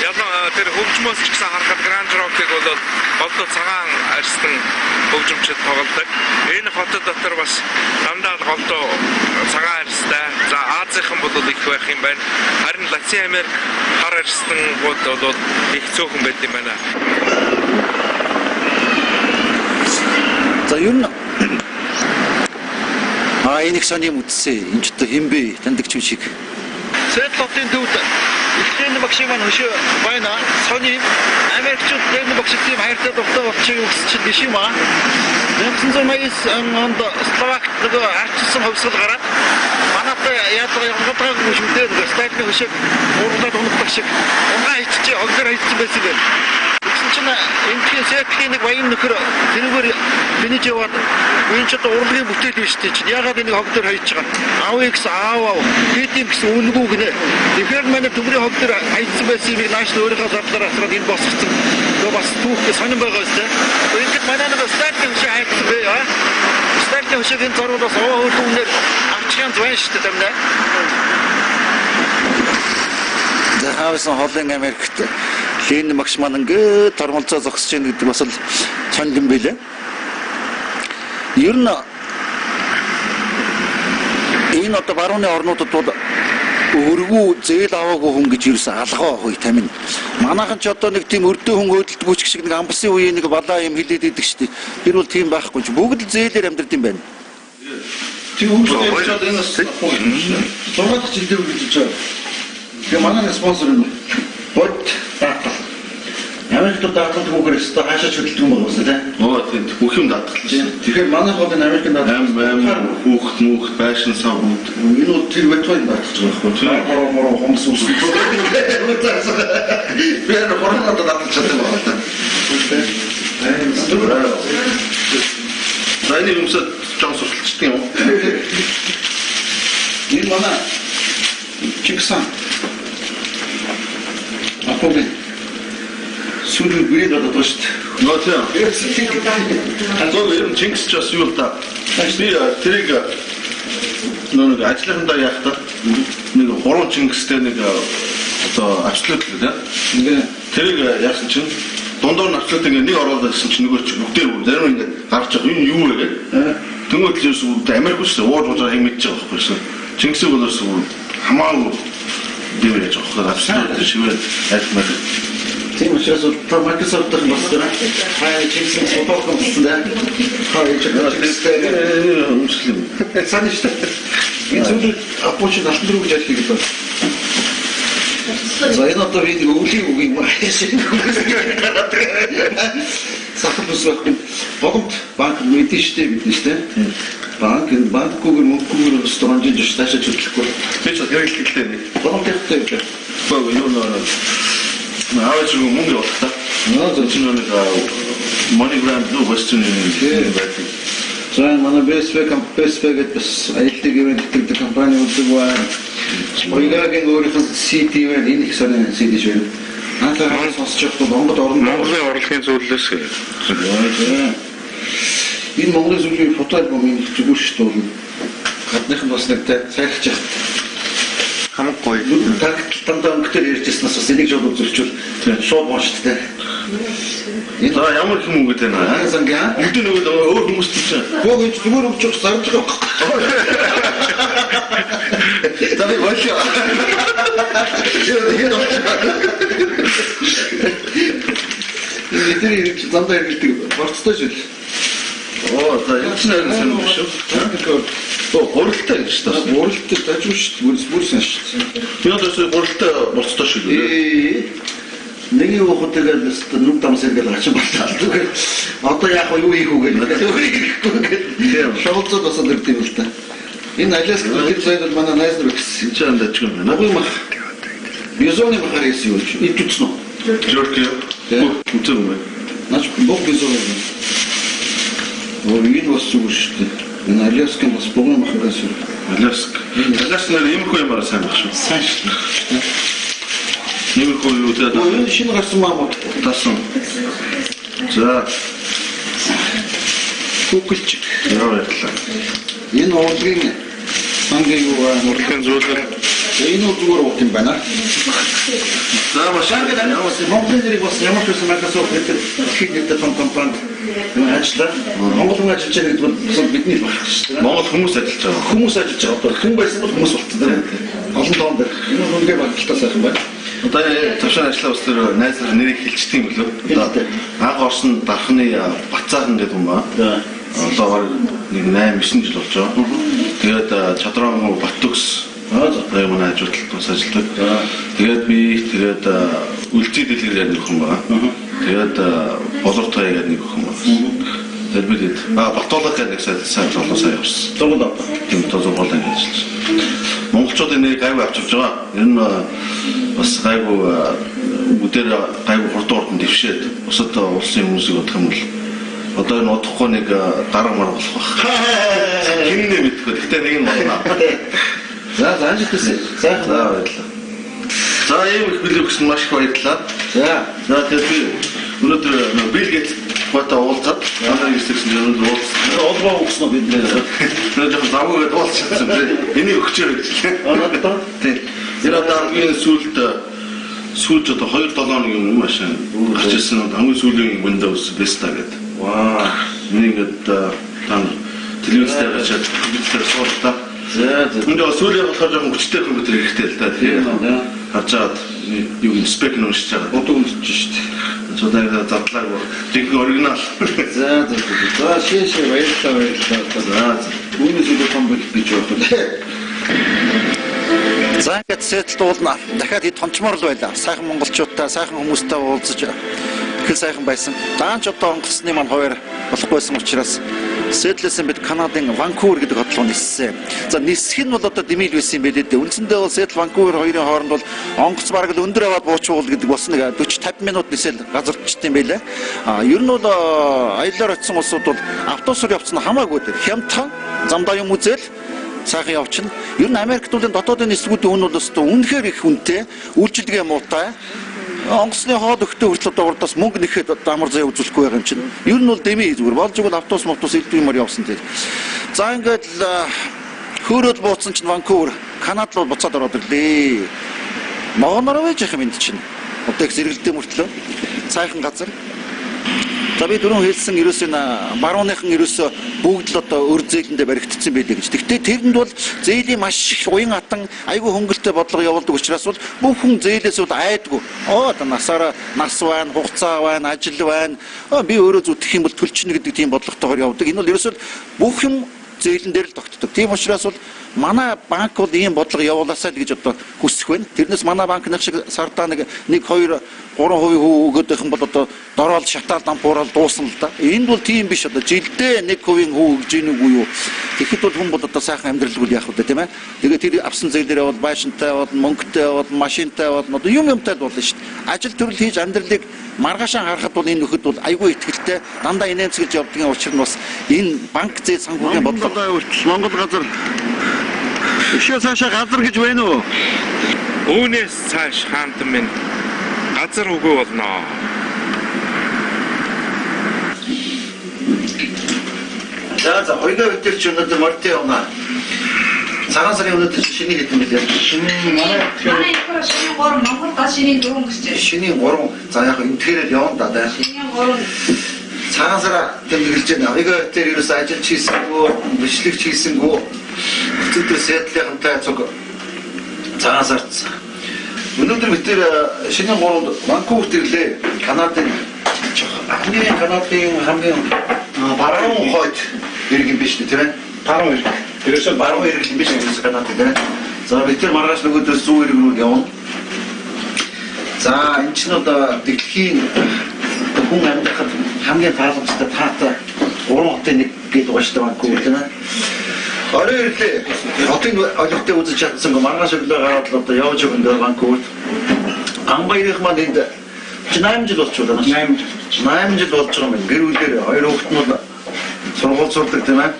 Ялан тэр хөгжмөөс ч гэсэн харахад Grand Rock-ыг бол голдоо цагаан арьстан хөгжимчд тоглодог. Энэ хот дотор бас дандаа голдоо цагаан арьстай. За Азийнхан бол их байх юм байна. Харин Латин Америк хар арьстангууд бол их цөөхөн байд юм байна. За ер нь энийг сони юм үтсээ. Энд ч одоо хинбэ таньдаг ч юм шиг. Сиэтлотын төвд Ихтэн багшийн хөшөө байна. Сони Америкчууд энэ багшийн хайртай дуртай болчих юм чинь биш юм аа. 1980 онд Словак нөгөө арчсан хөвсгөл гараад манайтай яадаг юмгадаг хүчтэй стайлын хөшөө уурдаад унах шиг унгаа хийчих огдор хийчих байсан юм. Чинь энэ Сиэтлийн нэг баян нөхөр тэрүүгээр бинэж яваад энэ ч одоо урлагийн бүтээл биш тийм чинь ягаад энийг хогдор хайж байгаа. Аавx аав хийдим гэсэн үнгүй гинэ. Тэгэхээр манай төмрийн хогдор хайцсан байсан юм нааш өөрийнхөө задлаар асраад энэ босгоцсон. Тэгээ бас түүх сонирн байгаа өстэй. Ингээд манай нэг стартын хөшөө хайцсан бай аа. Стартын хөшөөгийн зургуулаас өөрөөр авчихсан зүүн шүү дээ тамна. Хавсан холын Америкт Ленин багш маань ингээд тормолцоо зогсож ийн гэдэг бас л сонь юм байлээ. Ер нь энэ одоо барууны орнуудад бол өргүү зээл аваагүй хүн гэж юусэн алгаа хой тамин. Манайхан ч одоо нэг тийм өрдөө хүн хөдөлдөггүй ч шиг нэг амбалсын үеийн нэг балаа юм хилээд идэг шүү дээ. Тэр бол тийм байхгүй ч бүгд л зээлээр амьдрд юм байна. Тийм үү яаж энэ сургууль жилдээ гэж байна. Тэгээ манай спонсор нь бод дата. Америктууд даатгалт үгээр өстө хаашаа хөдөлдөг юм байна уу те? Тийм бүх юм даатгалсан. Тэгэхээр манай хот энэ Америкт даатгалт хүүхд байшин савууд энэ тэр ветвайн даатгалж байгаа байхгүй юу? Мороо хомс ус. Тэр хорноо даатгалж байгаа юм байна. Зайны юмсад жон сурталчдаг юм уу? Энэ манай Чингисан. Апогийн сүүлийн бүрээд болоод шүү дээ. Нөө тийм. Азуу юм Чингис ч бас юу л да. Би тэрийг нэг ажлынхандаа яахтаа нэг 3 Чингистэй нэг одоо абсолют л да. Ингээ тэрийг яасан чинь дундуур нь абсолют ингээ нэг ороод байсан чинь нөгөө ч бүгдээ зарим ингээ гарч байгаа энэ юу вэ гэдэг. Тэнгүүд л ерөөс Америк үстэй ууж ууж хийг мэдчихэж байгаа байхгүй юу. Чингисийг болоос хамаагүй дэмэр яж авах абсолют шивээ альмаг. тийм учраас Microsoft-ын бас тэр хай Чингисийн фотог компьютер да. Хай Чингистэй өмсгөл юм. сайн шүү дээ. Энэ зүйл апоч алтан руу гэж хэлэх гэдэг. За энэ одоо бид өвлийн үг юм аа. Сахад усрах богомт банк мэдэн штэ бидэн штэ. Банкугээр мөнгөөр ресторан жиж таашаа хөтлөхгүй. Би ч хэрэглэхлээ нэг. Богомт ихтэй. Бог юу нөө аваач мөнгө болтой. Нөө чинь нэг MoneyGram дүү Western Union байдаг. За манай BSV гэдэг бас аяллыг ивэнтдэг компани үүсгэж байна. Ойгагийн өөрийнхөө CT-ээр энэ их сонин CD шүү. Наатаа сонсож байгаа Монгол орнд Монголын орлогын зөвлөлөөс энэ Монголын зүйлийн фото альбомын зүгээр шүү дээ. Гадных нь бас нэг сайрч яах. хамаг гоё. Тагталтандаа өнгөтөр ярьжсэнээс бас энийг жоо үзүүлчихвэл шууд бооштой. Энэ ямар юм үг гэдэг наа. Сангаа. Бүгд нэг өөр хүмүүст чинь. Гоо зүгээр өгч зарж байгаа. Тавь вообще. Тэр их замдаа ирдэг. Борцтой шил. За яг ч нэг юм шүү. Оо, гуралтай гэж байна. Гуралтай тажгүй шүү. Бүрсэн шүү. Би одоо гуралтай борцтой шүү. Нэг юу хөтэйгээр нүд дамсэргээл ачин баталдаг. Одоо яг юу хийх үг гэдэг. Шоолцоо бас өгдөг юм л та. Энэ алиас гэдэг зүйл манай найз нар гэсэн чинь дажгүй юм байна. Нагуй мах. Бизоны махарис юу ч итүцнө. Жорки. Үгүй юм. Наач бог бизоны. Энэ бас зүгээр шүү дээ. Энэ алиаскын бас богоо махарис юу. Алиаск. Алиаск нэр юм хөө юмараа сайн байх шүү. Сайн шүү. Нэмэр хөө юу гэдэг. Энэ шинэ гарсан маа тасан. За. Кукулч. Яа баярлалаа. Энэ урлагийн сангийн юу урлагийн зөвлөл. Энэ зүгээр уут юм байна. За машин гэдэг нь Монголын зэрэг бас ямар ч байсан Microsoft гэдэг хийдэг компани ажиллаа. Монголын ажиллаж байгаа гэдэг бол бидний баг шүү дээ. Монгол хүмүүс ажиллаж байгаа. Хүмүүс ажиллаж байгаа. Одоо хүн байсан бол хүмүүс болчихсон. Олон тоон дээр. Энэ үнгээ багталтаа сайхан байна. Одоо тавшин ажиллаа бас тэр найз нар нэрийг хэлчихдэг юм лөө. Одоо анх орсон дархны Бацаахан гэдэг юм ба. Одоо нэг 8-9 жил болж байгаа. Тэгээд Чадраан Баттүкс одоо манай ажилтнууд бас ажилладаг. Тэгээд би үлций дэлгэр гэдэг хүн байна. Тэгээд болортой гэдэг нэг хүн байна. Тэгээд би Батуулга гэдэг сайн болоо сайн явсан. Зургал. Тийм зургал ажиллаж. Монголчууд энэ гайгүй авчирж байгаа. Ер нь бас гайгүй өдөр гайгүй хурдуурд нь дэвшээд бусад улсын хүмүүсийг бодох юм бол одоо энэ удахгүй нэг гараа марах болох байх. Хиннэ мэдгүй. Гэтэ нэг нь болно. За ажигласан. Сайхан баярлалаа. За ийм их билүү гэсэн маш их баярлалаа. За тэгээд би өнөөдөр Билгэт фото уулзаад манай ирсэгсэн өнөөдөр уулзсан. Олбоо өгсөн бид нэр. Тэгээд завгүй уулзчихсан. Энийг өгчээр гэж. Одоо тийм. Тэр одоо энэ сүүлд одоо 2-7 хоног юм машин гарч ирсэн хамгийн сүүлийн Windows Vista гэдэг. Ваа. Ингээд тань телевизээр очиад компьютер суултаа. Энд сүүлийн болохоор жоохон хүчтэй компьютер хэрэгтэй л да. Тийм. Харжаад юу спек нь уншиж байгаа. Утга уншиж шүү дээ. Чодаа задлаа тийм оригинал. За шээ баярлалаа. Үүнээс илүү компьютер гэж байна. За ингээд сэтэл дуулна. Дахиад хэд томчмоор л байлаа. Сайхан монголчуудтай, сайхан хүмүүстэй уулзаж их сайхан байсан. Даанч одоо онгоцны маань хоёр болохгүйсэн учраас Сиэтлээс бид Канадын Ванкувер гэдэг хотлоо ниссэн. За нисэх нь бол одоо дэмэл байсан юм байлээ дээ. Үндсэндээ бол Сиэтл Ванкувер хоёрын хооронд бол онгоц бараг л өндөр аваад буучвал гэдэг болсон нэг 40-50 минут нисэл газардчихдээ юм байлээ. Ер нь бол аяллаар очисон улсууд бол автобусаар явцсан хамаагүй дээ. Хямдхан замдаа юм үзэл сайхан явчихна. Ер нь Америкт бол дотоодын нислэгүүдийн үн бол өстой үнэхээр их үнэтэй, үйлчилгээ муутай. Онгоцны хоод өгтөө хүртэл одоо урдаас мөнгө нэхэд одоо амар зай үзүүлэхгүй байгаа юм чинь. Ер нь бол дэмий зүгээр болж игэл автобус элдв юмар явсан тийм. За ингээд хөөрөд бууцсан чинь Ванкувер, Канад руу буцаад ороод ирлээ. Могоноор байж их юм энд чинь. Одоо их зэрэгэлдээ мөртлөө сайхан газар. За би дөрөв хэлсэн ерөөсөө барууныхан ерөөсөө бүгд л одоо өр зээлэндээ баригдсан байлээ гэж. Гэхдээ тэрэнд бол зээлийн маш их уян атан айгүй хөнгөлтэй бодлого явуулдаг учраас бол бүх хүн зээлээс бол айдгүй. Одоо насаараа нас байна, хугацаа байна, ажил байна. Би өөрөө зүтгэх юм бол төлчихнө гэдэг тийм бодлоготойгоор явдаг. Энэ бол ерөөсөө бүх юм зээлэн дээр л тогтдог. Тийм учраас бол манай банк бол ийм бодлого явуулаасаа л гэж одоо хүсэх байна. Тэрнээс манай банкных шиг сардаа 1, 2, 3% хүү өгöd байх юм бол одоо дороод шатаал дампуурал дуусна л да. Энэ бол тийм биш одоо жилдээ 1% хүү өгж ийн үгүй юу. Тэгэхэд бол хүн бол одоо сайхан амьдралгүй яах вэ тийм ээ. Тэгээд тэр авсан зээлээрээ бол байшинтай бол мөнгөтэй бол машинтай бол одоо юмтай болно шүү дээ. Ажил төрөл хийж амьдралыг маргаашаа харахад бол энэ нөхөд бол айгүй ихтгэлтэй дандаа инээмсэглэж явдгийн учир нь бас энэ банк зээл санхүүгийн бодлого Монгол газар ишээ цаашаа газар гэж байна уу? Үүнээс цааш хаантан минь газар үгүй болно. За хоёроо өдөр ч өнөөдөр морьтой явна. Цагаан сарын өнөөдөр шиний хэдэн билээ? Шиний манай ихэр шиний 3 Монгол да шиний 4 гэж байна. Шиний 3. За яг энтгэрэл явна да. Шиний 3. Цагаан сараа тэмдэглэж байна. Хоёроо өдөр ерөөсөө ажиллаж хийсэнгүү, бичлэгч хийсэнгүү. Өдөр Сиэтлийнхэнтэй цуг цагаан сард. Өнөөдөр бид шиний 3-нд Ванкуверт ирлээ. Канадын хамгийн баруун хойд иргэн биш тийм ээ. Баруун иргэн. Ерөөсөө баруун иргэн биш гэсэн Канад тийм ээ. За бид тэр маргааш нөгөөдрөөс зүүн иргэн рүү явна. За энэ чинь одоо дэлхийн хүн амьдрахад хамгийн тааламжтай таатай 3 хотын нэг гэдэг ууштай Ванкувер тийм ээ. Орой ирлээ. Хотын олигтой үзэж чадсан маргааш өглөө гараад л одоо явж өгөн Ванкуверт. Амбайрах маань энд 8 жил болчихлоо. 8 жил болж байгаа юм. Гэр бүлээр 2 хүүхэд нь сургууль сурдаг тийм ээ.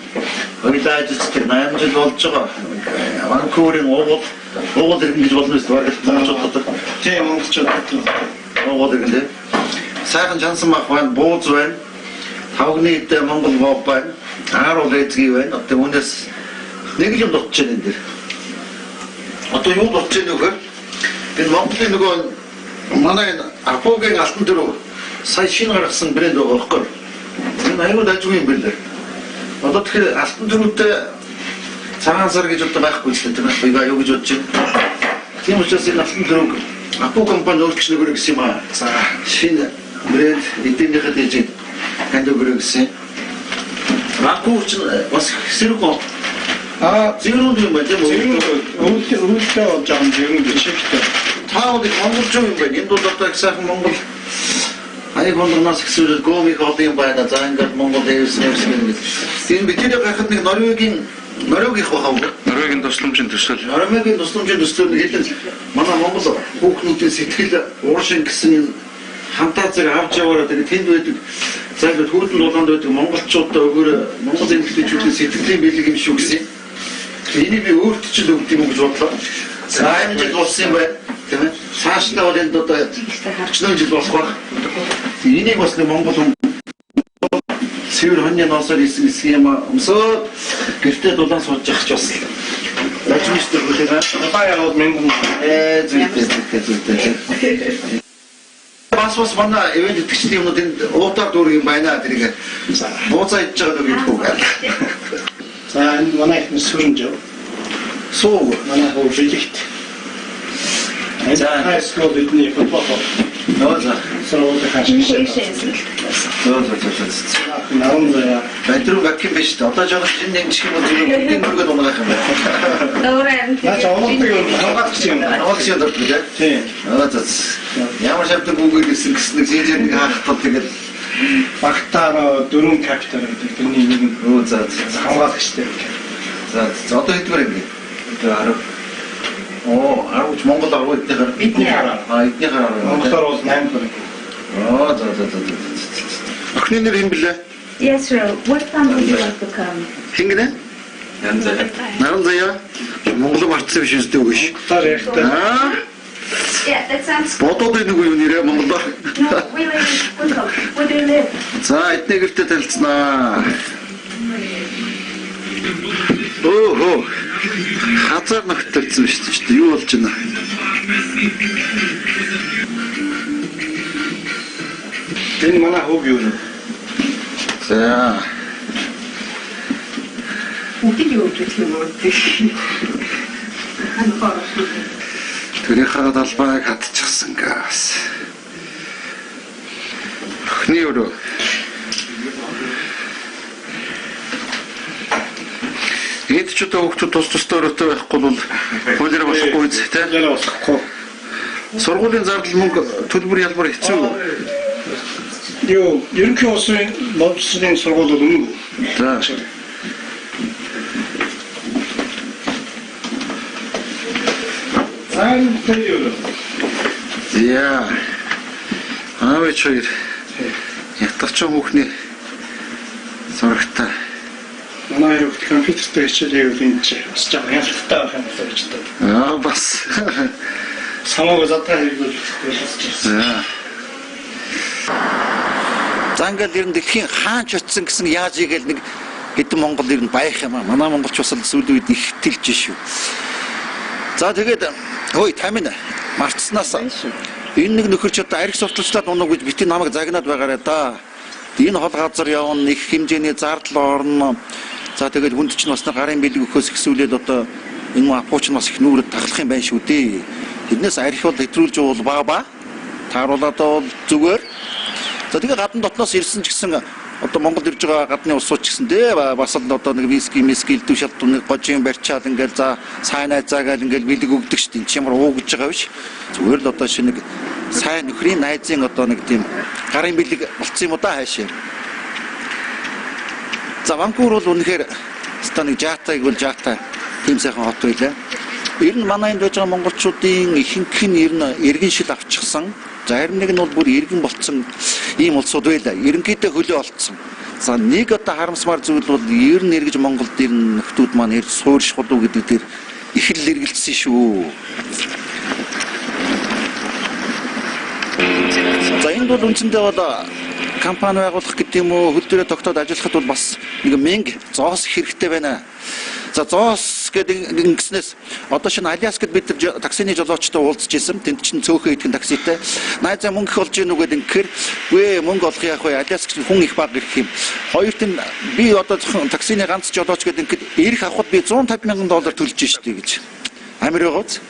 Хоёулаа ажилладаг 8 жил болж байгаа. Ванкуверийн уугуул иргэн гэж болно шүү дээ. Монголчууд тийм монголчууд уугуул иргэн тийм. Сайхан жансан мах байна, бууз байна. Тавгны идэ Монгол вов байна. Ааруу лэзгий байна. Одоо үүнээс нэг юм дутж байна энэ дэр. Одоо юу дутж байна вэ? Энэ Монголын нөгөө манай Апогийн алтан дөрөв сая шинэ гаргасан брэнд байгаа байхгүй. Энэ аюул ажгүй юм бэлээ. Одоо тэгэхээр алтан дөрөвтэй цагаан сар гэж одоо байхгүй ч тийм ээ. Юу гэж бодож байна. Тийм учраас энэ алтан дөрөв Апо компани өөрчлөж өгөх гэсэн юм аа. За шинэ брэнд эднийхэд хийж ханд өгөх гэсэн. Ванкувер ч бас сэргөө. Зэгнүүд юм байна тийм үү? Өөртөө болж байгаа юм зэгнүүд чигтэй. Таавал монголч юм байна. Энд бол одоо их сайхан монгол аяг хондорноос ихсүүлэл гомиг олон юм байна. За ингээд монгол дэвсэн гэдэг. Тийм бидний гахад нэг Норвегийн хаваа. Норвегийн тусламжийн төсөл. Норвегийн тусламжийн төсөл хэлэн манай монгол хүүхнүүдийн сэтгэл ууршин гэсэн хамтаа зэрэг авч яваараа тэгээд тэнд байдаг зайлшгүй хөрдөн дулаанд байдаг монголчуудаа өгөөрэй монгол эмэгтэйчүүдийн сэтгэлийн бэлэг юм шүү гэсэн. Энийг би өөрт ч л өгд юм гэж бодлоо. За энэ жил болсон юм байна. Тийм ээ. Цаашдаа бол энэ одоо 40 жил болох баг. Энийг бас нэг монгол хүн цэвэр хоньны ноосоор хийсэн юм өмсөө гэртээ дулаан сууж явах ч бас лажмистер бүлэгээ баярууд мэнгэн зүйтэй. Бас манай ивент итгэжтэй юмнууд энд уутаар дүүрэг юм байна тэрийг бууцаа идж байгаа гэдэг үг. За энэ манай их сүрэнж. Суу манай хөө жилигт. За хайскол бидний футбол. Нөө за. Сөрөөлө хашиг. Нөө за. Наран заяа. Бадруу вакуум биш дээ. Одоо жоо шинэ нэг шиг юм зүгээр мөргөд унаах юм байна. Наач онолтыг хамгаалах юм. Хамгаалах юм дуртай тийм. Ямар шавтан бүгд гэсэн нэг сижээр нэг хаахтал тэгээд багтаа 4 капитал гэдэг. Тэрний нэг нь хамгаалагчтай. За одоо хэдгээр юм бэ? Одоо 10. Оо, 10 Монгол 10 эднийхээр эдний хараа. Эдний хараа. Монголоор бол 8 байна. Охины нэр хэм блэ? Yes, sir. What time would you like to come? Хингэнэ? Наранзая. Монгол марцсан биш үстэй үгүй ш. Таар ярьтаа. Аа? Yeah, that sounds Бодоод нэг юу нэрэ Монголоо. no, we live in Woodhull. Where do you live? За эдний гэртээ танилцсанаа. Оо. Хазар нөхтөлцсөн шүү дээ. Юу болж байна? Энэ манай хөөг юу нэ? За. Үгүй юу гэх юм уу? Тэрийнхээ талбайг хатчихсан газ. Охины өрөө. Энд ч одоо хүүхдүүд тус тустай өрөөтэй байхгүй бол хуулиар болохгүй үст тэ. Ялаа болохгүй. Сургуулийн зардал мөнгө төлбөр ялбар хэцүү. Юу, ерөнхий улсын боловсролын сургууль бол үнэ. За. Сайн тэр. Яа. Аавч хоёр ятгач хүүхний зурагтай. Манай юу компьютертэй хичээлээ энэ ч бас жаа ялттай байх юм байна ч гэдэг. Бас. Самаг задаа хэрэггүй болчихсон. За. За ингээд ер нь дэлхийн хаач очсон гэсэн яаж игээл нэг хэдэн Монгол ер нь байх юм аа. Манай монголч бас сүүлийн үед их тэлж шүү. За тэгээд хөөе тамина марцснаас энэ нэг нөхөрч одоо арх сурталчлаад унаг гэж бити намайг загнаад байгаарэ да. Энэ хол газар явна их хэмжээний зардал орно. За тэгээд хүнд чинь бас гарын бэлэг өгөхөөс ихсүүлээд одоо энэ апууч нь бас их нүүрэд таглах юм байна шүү дээ. Тэрнээс арх бол хэтрүүлж бол баа. Тааруулаад бол зүгээр. За тэгээд гадна дотноос ирсэн ч гэсэн одоо Монгол ирж байгаа гадны улсууд ч гэсэн дээ бас л одоо нэг виски илдүү шалтгааны гожийн барьчаад ингээл за сайн найзаагаад ингээл бэлэг өгдөг шүү дээ. Энд ямар уу гэж байгаа биш. Зүгээр л одоо шинэ нэг сайн нөхрийн найзын одоо нэг тийм гарын бэлэг болцсон юм уу да хаашаа. За Ванкувер бол үнэхээр станыг жаатайг бол жаатай тийм сайхан хот байлаа. Ер нь манай энд байж байгаа монголчуудын ихэнх нь ер нь иргэн шил авчихсан. За харин нэг нь бол бүр иргэн болцсон ийм улсууд байлаа. Ерөнхийдөө хөлөө олцсон. За нэг одоо харамсмаар зүйл бол ер нь эргэж Монголд ер нь нөхдүүд маань эрж суурьшгул уу гэдэг дээр их л эргэлдсэн шүү. За энд бол үндсэндээ бол компани байгуулах гэдэг юм уу хөл дээрээ тогтоод ажиллахад бол бас нэг мэнг зоос хэрэгтэй байна. За зоос гэдэг ингэснээс одоо шинэ Аляскад бид таксины жолоочтой уулзж ирсэн. Тэнд чинь цөөхөн идэхэн такситай. Найзаа мөнгө олж ийн үгээд ингэхээр үгүй мөнгө олох яах вэ? Аляск хүн их баг ирэх юм. Хоёрт нь би одоо таксины ганц жолооч гэдэг ингэхэд ирэх авахд би $150,000 төлж штий гэж. Амир байгаач.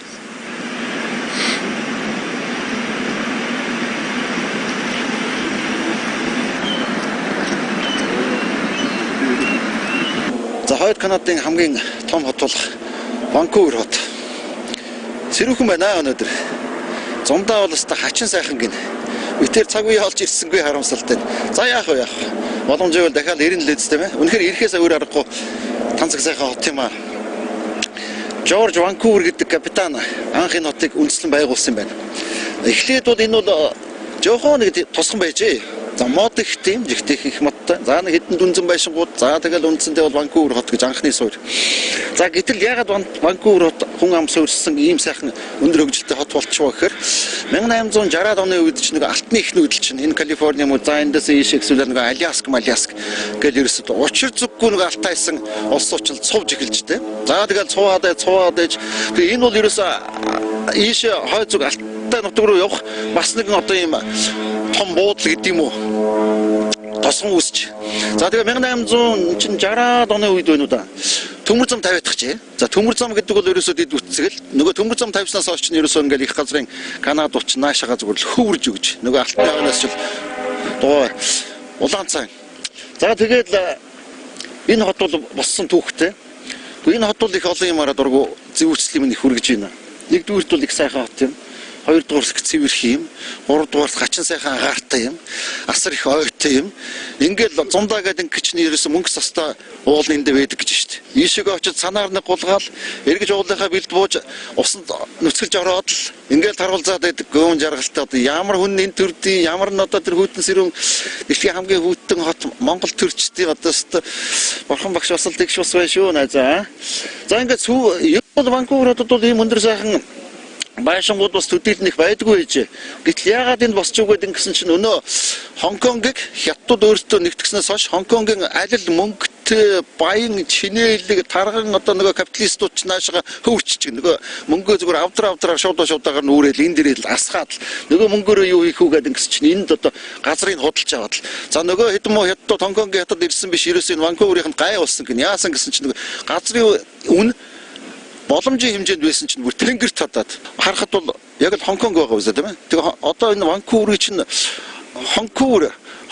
За хоёр Канадын хамгийн том хот бол Ванкувер хот. Сэрүүхэн байна өнөөдөр. Зундаа бол өстой хачин сайхан гин. Үтээр цаг үе олж ирсэнгүй харамсалтай. За яах вэ? Боломжтой бол дахиад ирэн л үстэй мэ. Үнэхээр ирэхээс өөр аргагүй танцаг сайхан хот юм аа. Жорж Ванкувер гэдэг капитан анх энэ хотыг үндэслэн байгуулсан байна. Эхлээд бол энэ бол жоохон нэг тусган байжээ. За мод их тийм жигтэй их модтой. За нэг хэдэн дүнзэн байшингууд. За тэгэл үндсэндээ бол Ванкувер хот гэж анхны суурь. За гэтэл ягаад Ванкувер хот хүн ам суурьсан ийм сайхан өндөр хөгжилтэй хот болчихвоо гэхээр 1860-аад оны үед ч нэг алтны их нүүдэл чинь энэ Калифорни юм уу за эндээс ийш эсвэл нэг Аляск гэж ерөөсөд учир зүггүй нэг алтайсан улсууд ч цувж эхэлж тэ. За тэгэл цуваад ээж. Тэгээ энэ бол ерөөсөө ийш хой зүг алтай нутаг руу явах бас нэгэн одоо ийм том буудал гэдэг юм уу тосон үсч. За тэгээ 1860-аад оны үед байна уу да. Төмөр зам тавиадах чи. За төмөр зам гэдэг бол ерөөсөө дид үтсгэл. Нөгөө төмөр зам тавьснаас хойш нь ерөөсөө ингээл их газрын Канада уч наашаага зүгээр хөвөрж өгч. Нөгөө алтайнаас ч доо улаан цай. За тэгээд Энэ хот бол боссон түүхтэй. Энэ хот бол их олон юмараа дургу зөвүүцлийн минь их хүргэж байна. Нэгдүгürt бол их сайхан хот юм. Хоёрдугаар их цэвэрх юм. Гуравдугаар хачин сайхан агаартай юм. Асар их ойтой юм. Ингээл зундаа гэдэг гिचний ерөөсө мөнгө састаа уулын энд байдаг гэж штэ. Ийшээ очиж санаар нэг гулгаал эргэж уулынхаа бэлд бууж усанд нүцгэлж ороод л ингээл таруулзаад байдаг гөөн жаргалтай одоо ямар хүн энэ төрдийн ямар н одоо тэр хүйтэн сэрүүн дэлхийн хамгийн хүйтэн хот Монгол төрчдийн одоо бурхан багш бас л тэгш бас байна шүү найзаа. За ингээд бол Ванкувер хотод бол ийм өндөр сайхан байшингууд бас төдийлнэх байдгүй байж. Гэтэл яагаад энэ босч өгөөд ингэсэн чинь өнөө Хонконгийг хятад өөртөө нэгтгэснээс хойш Хонконгийн аль мөнгөтэй баян чинээлэг тарган одоо нөгөө капиталистууд ч наашаа хөвччих нөгөө мөнгөө зүгээр авдраар шуудагаар нүрэл энэ дээрээ асгаад нөгөө мөнгөөрөө юу хийх үү гэдэг ингэсэн чинь энд одоо газрыг худалж аваад л за нөгөө хэдэн муу хятад Хонконгийн хятад ирсэн биш ерөөсөө энэ Ванкуверийнх нь гай болсон гин яасан гэсэн чинь нөгөө газрын үн боломжийн хэмжээнд байсан чинь бүр тэнгэрт хадаад харахад бол яг л Хонконг байгаа үсэ тийм ээ. Тэгээ одоо энэ Ванкувер чинь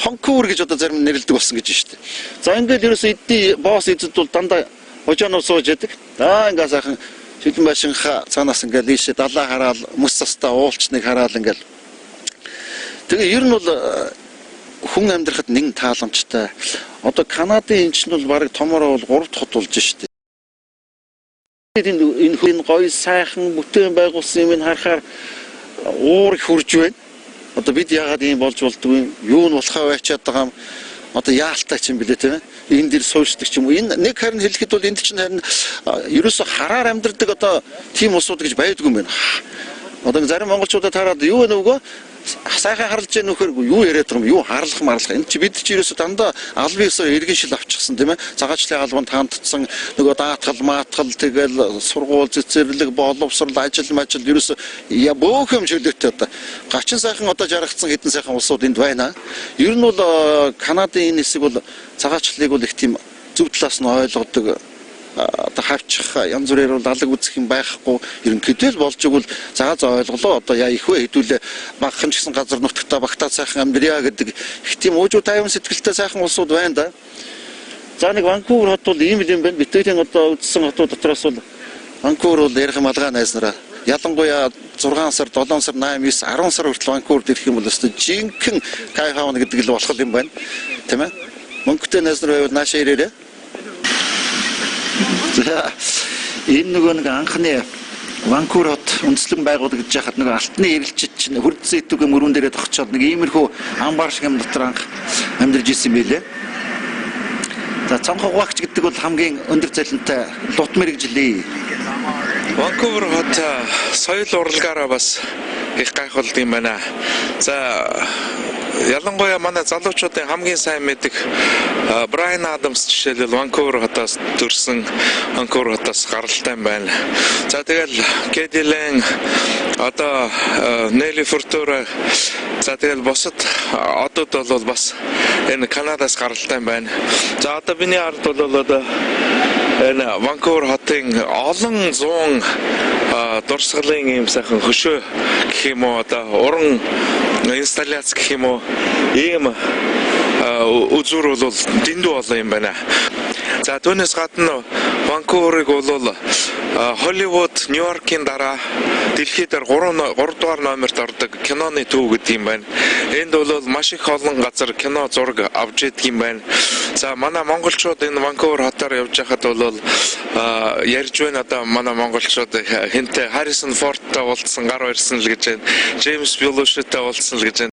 Хонкувер гэж одоо зарим нэрлэдэг болсон гэж байна шүү дээ. За ингээд ерөөсөө эдний босс эзэд бол дандаа хожооноо сууж яадаг. Ингээд сайхан шилэн байшинхаа цаанаас ингээд ийшээ далаа хараал мөс цастаа уулчныг хараал ингээд. Тэгээ ер нь бол хүн амьдрахад нэг тааламжтай. Одоо Канадын энэ чинь бол бараг томороо бол 3 дахь хот болж шүү дээ. Энэ гоё сайхан бүтээн байгуулсан юм харахаар уур их хурж байна. Одоо бид яагаад ийм болж болдгүй юу нь болохоо байчаад байгаа юм. Одоо яалтаа ч юм бэлээ тийм ээ. Энэ дэр суушдаг ч юм уу. Энэ нэг харин хэлэхэд бол энд чинь харин ерөөсө хараар амьдардаг одоо тийм улсууд гэж байдгүй юм байна. Одоо зарим монголчуудад хараад юу вэ нөгөө сайхан харлж яах нөхөр юу яриад байгаа юм юу харлах энэ чи бид чи ерөөсө дандаа албан ёсоор иргэн шил авчихсан тийм ээ цагаачлалын албанд таандцсан нөгөө даатгал маатгал тэгэл сургууль цэцэрлэг боловсрол ажил ерөөсө бөөх юм чөлөөтэй одоо гачин сайхан одоо жаргацсан хэдэн сайхан улсууд энд байна. Ер нь бол Канадын энэ хэсэг бол цагаачлалыг бол их тийм зөв талаас нь ойлгодог одоо хавчих янз бүрээр бол алаг үзэх юм байхгүй ерөнхийдөө болж игэл заа ойлголоо одоо яа их вэ хэдүүлээ багхан ч гэсэн газар нутагтаа багтаа сайхан амьдрья гэдэг их тийм уужуу тайван сэтгэлтэй сайхан улсууд байна да. За нэг Ванкувер хот бол ийм юм байна. Битгэлийн одоо үзсэн хотууд дотроос бол Ванкувер бол ярих юм алгаа найснараа ялангуяа 6 сар 7 сар 8 9 10 сар хүртэл Ванкуверд ирэх юм бол өстой жинхэнэ кайф хаана гэдэг л болох юм байна. Тийм ээ. Мөнгөтэй найснар байвал наашаа ирээрээ. Энэ нөгөө нэг анхны Ванкувер хот үндэслэн байгуулагдаж байхад нөгөө алтны эрэлчид чинь хурдсан итүгэ мөрөн дээрээ тогтчоод нэг иймэрхүү амбар шиг юм дотор анх амьдарч ирсэн байлээ. За цонхогвагч гэдэг бол хамгийн өндөр цалинтай лут мэрэгжлээ. Ванкувер хот соёл урлагаараа бас их гайхалтай юм байна. За ялангуяа манай залуучуудын хамгийн сайн мэддэг Брайан Адамс жишээлбэл Ванкувер хотоос төрсэн Ванкувер хотоос гаралтай юм байна. За тэгэл Гэди Лэн одоо Нели Фуртура за тэгэл босод одод бол бас энэ Канадаас гаралтай юм байна. За одоо миний ард бол одоо энэ Ванкувер хотын олон зуун дурсгалын юм сайхан хөшөө гэх юм уу одоо уран инсталляц гэх юм уу ийм үзүр бол дэндүү олон юм байна. За түүнээс гадна Ванкуверыг бол Холливуд, Нью-Йоркийн дараа дэлхийд 3 дугаар номерт ордог киноны төв гэдэг юм байна. Энд бол маш их олон газар кино зураг авч идэг юм байна. За манай монголчууд энэ Ванкувер хотоор явж байхад бол ярьж байна одоо манай монголчууд хинтээ Харрисон Фордтой уулзсан гар барьсан л гэж байна. Джеймс Белуштэй уулзсан л гэж байна.